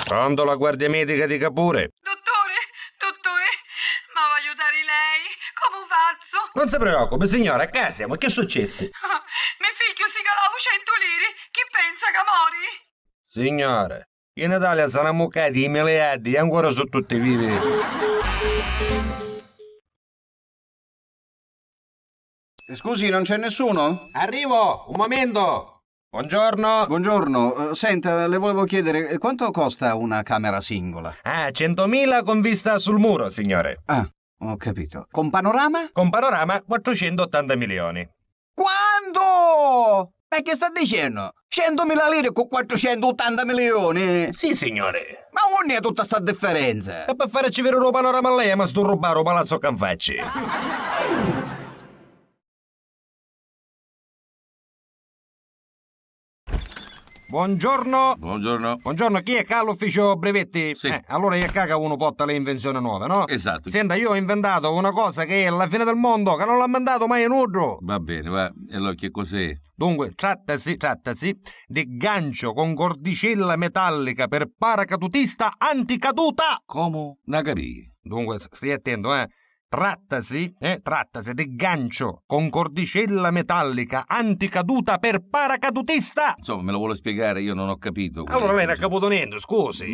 Pronto, la guardia medica dica pure. Dottore, ma voglio aiutare lei? Come faccio? Non si preoccupi, signora, a casa siamo. Che è successo? Mio figlio si calava 100 lire. Chi pensa che mori? Signore, in Italia sono ammuccati i miliardi e ancora sono tutti vivi. Scusi, non c'è nessuno? Arrivo, un momento. Buongiorno. Buongiorno, senta, le volevo chiedere quanto costa una camera singola? 100.000 con vista sul muro, signore. Ah, ho capito. Con panorama? Con panorama 480 milioni. Quando? Ma che sta dicendo? 100.000 lire con 480 milioni? Sì, signore. Ma non è tutta sta differenza? E per farci vedere un panorama a lei, ma sto rubare palazzo Canfacci. Buongiorno. Buongiorno. Buongiorno, chi è che ha l'ufficio brevetti? Sì. Allora io caga uno porta le invenzioni nuove, no? Esatto. Senta, io ho inventato una cosa che è la fine del mondo, che non l'ha mandato mai in nudo. Va bene, va. E allora che cos'è? Dunque, trattasi di gancio con cordicella metallica per paracadutista anticaduta. Come? Nagari. Dunque, stai attento, Trattasi di gancio con cordicella metallica anticaduta per paracadutista. Insomma, me lo vuole spiegare? Io non ho capito. Allora lei non ha capito niente, scusi.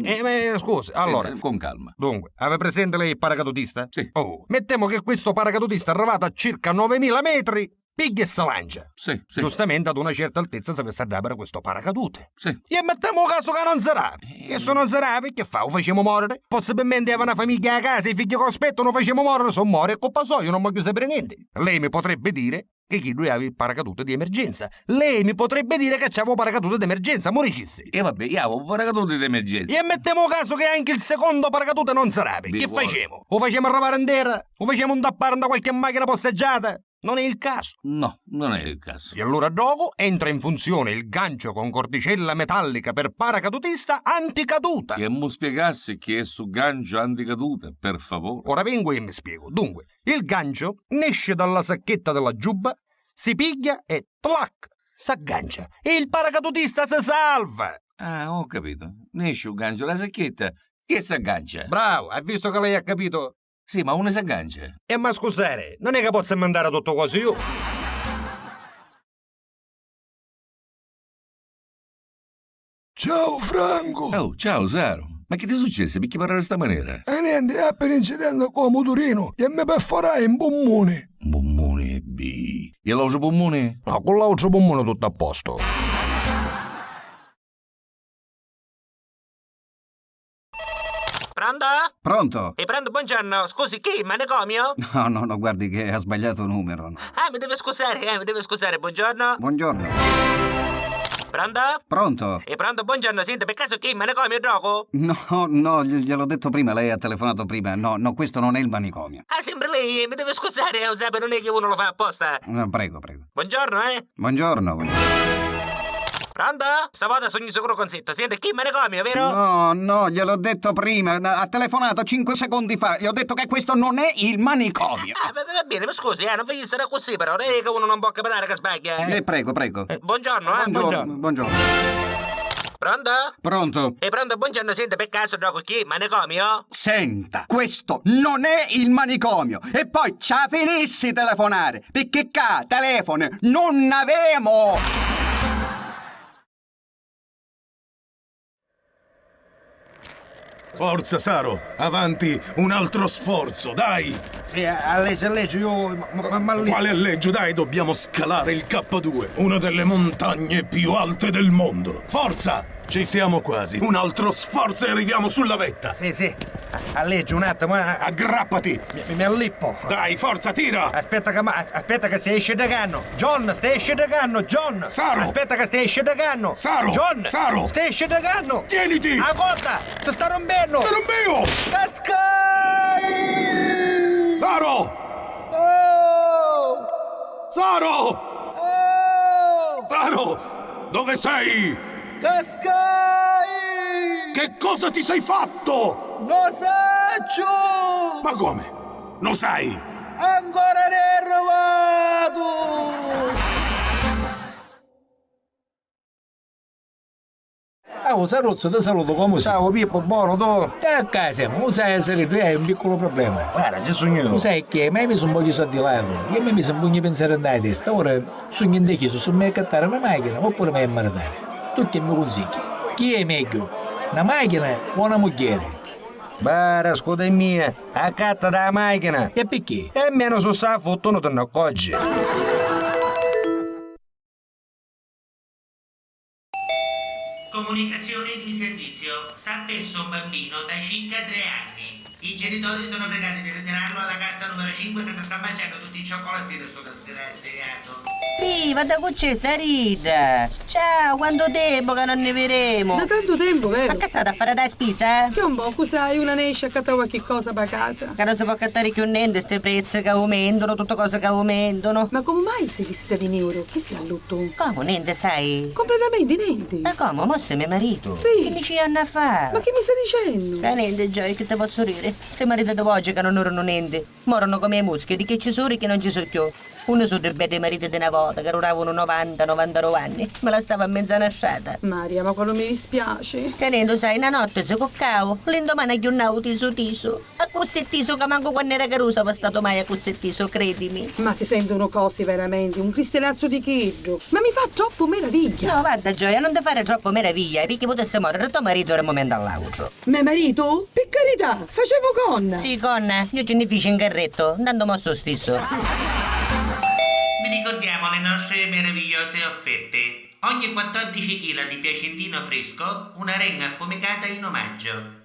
Scusi, allora. Con calma. Dunque, aveva presente lei il paracadutista? Sì. Oh, mettiamo che questo paracadutista è arrivato a circa 9.000 metri, piglia e se lancia. Sì. Giustamente ad una certa altezza si deve stare questo paracadute. Sì. E mettiamo caso che non sarà. E se non sarà, che fa? Lo facciamo morire? Possibilmente aveva una famiglia a casa, i figli che aspettano, lo facciamo morire, sono morti e colpa sua, io non voglio sapere niente. Lei mi potrebbe dire che chi lui aveva il paracadute di emergenza. Lei mi potrebbe dire che c'avevo paracadute di emergenza, moricissi. E vabbè, io avevo paracadute di emergenza. E mettiamo caso che anche il secondo paracadute non sarà. Che facciamo? Lo facciamo arrivare in terra? Lo facciamo tappare da qualche macchina posteggiata? Non è il caso. No, non è il caso. E allora dopo entra in funzione il gancio con cordicella metallica per paracadutista anticaduta. Che mi spiegassi che è su gancio anticaduta, per favore. Ora vengo e mi spiego. Dunque, il gancio esce dalla sacchetta della giubba, si piglia e tlac, s'aggancia. E il paracadutista si salva. Ah, ho capito. Ne esce un gancio la sacchetta e si aggancia. Bravo, hai visto che lei ha capito? Sì, ma uno si aggancia. Ma scusate, non è che posso mandare tutto così io. Ciao Franco! Oh, ciao Saro. Ma che ti è successo? Perché parlare di sta maniera? Niente, è per incidente con motorino e mi perforai in polmone. Polmone B. E l'altro polmone? No, con l'altro polmone tutto a posto. Pronto? Pronto? Pronto, buongiorno. Scusi, chi? Il manicomio? No, guardi che ha sbagliato numero. No. Mi deve scusare, buongiorno. Buongiorno. Pronto? Pronto? Pronto, buongiorno, sente, per caso chi? Il manicomio, gioco? No, gliel'ho detto prima, lei ha telefonato prima. No, questo non è il manicomio. Sempre lei, mi deve scusare, Giuseppe, non è che uno lo fa apposta. No, prego. Buongiorno, Buongiorno. Pronto? Stavolta sogno sicuro consetto, sente, chi? Il manicomio, vero? No, gliel'ho detto prima. Ha telefonato 5 secondi fa. Gli ho detto che questo non è il manicomio. Va bene, ma scusi, non voglio essere così, però, non è che uno non può capitare che sbaglia. Prego. Buongiorno, Buongiorno. Pronto? Pronto? Pronto, buongiorno, sente, per caso gioco chi? Manicomio? Senta, questo non è il manicomio. E poi ci finissi telefonare, perché qua telefono non avemo. Forza Saro, avanti, un altro sforzo, dai! Sì, alleggia, io... Ma lì... Quale alleggio, dai, dobbiamo scalare il K2, una delle montagne più alte del mondo. Forza! Ci siamo quasi, un altro sforzo e arriviamo sulla vetta. Sì, alleggia un attimo, Aggrappati! mi allippo. Dai, forza, tira! Aspetta che si esce da canno. John, stai esce da canno, John! Saro! Aspetta che stai esce da canno. Saro! John! Saro! Stai esce da canno! Tieniti! La costa! Si sta rompendo! Sono mio! Cascai! Saro! Oh! Saro! Oh! Saro! Dove sei? Cascai! Che cosa ti sei fatto? Lo saggio! Ma come? Lo sai? Ancora ne è rovato! Ciao Saruzzo, ti saluto come sei? Ciao Pippo, buono tu? Te a casa, ma sai essere tu hai un piccolo problema. Guarda, ci sogno Tu io. sai che mai mi sono un po' soddisfatto, io mi sono un po' pensare andare a testa, ora sogno indeciso su me accattare una macchina oppure me a maritare. Tu che mi consigli? Chi è meglio? Una macchina o una moglie? Bara, scusa mia, accatta da macchina. E perché? E meno su sta foto non te ne accorgi. Comunicazione di servizio. Sta appeso un bambino da 5 a 3 anni. I genitori sono pregati di ritirarlo alla cassa numero 5 che si sta mangiando tutti i cioccolatini sto disgraziato. Viva, da c'è Sarita! Ciao, quanto tempo che non ne vedremo! Da tanto tempo, Ma vero? che state a fare da spesa? Che un po', sai, una ne esce a cattare qualche cosa per casa. Che non si può accattare più niente, queste prezzi che aumentano, tutte cose che aumentano. Ma come mai sei vestita di nero? Che si allutto? Come, niente, sai? Completamente niente. Ma come, mo sei mio marito? Sì. 15 anni fa! Ma che mi stai dicendo? Che niente, Gioia, che te posso dire? Ste mariti di oggi che non erano niente. Morano come i muschi, di che ci sono e che non ci sono più. Uno sono dei bei mariti di una volta che duravano 90-99 anni. Me la stava a mezza nasciata. Maria, ma quello mi dispiace. Che niente, sai, una notte si coccavo, l'indomani aggiornavo tiso. A cossettiso che manco quando era carusa va stato mai a cossettiso, credimi. Ma si sentono cose veramente, un cristianazzo di cheggio. Ma mi fa troppo meraviglia. No, guarda Gioia, non ti fare troppo meraviglia, perché potesse morire tuo marito era un momento all'altro. Ma marito? Per carità, facevo con. Sì, Conna, io ce ne feci in carretto, andando mosso stesso. Vi ricordiamo le nostre meravigliose offerte. Ogni 14 kg di piacentino fresco, una renga affumicata in omaggio.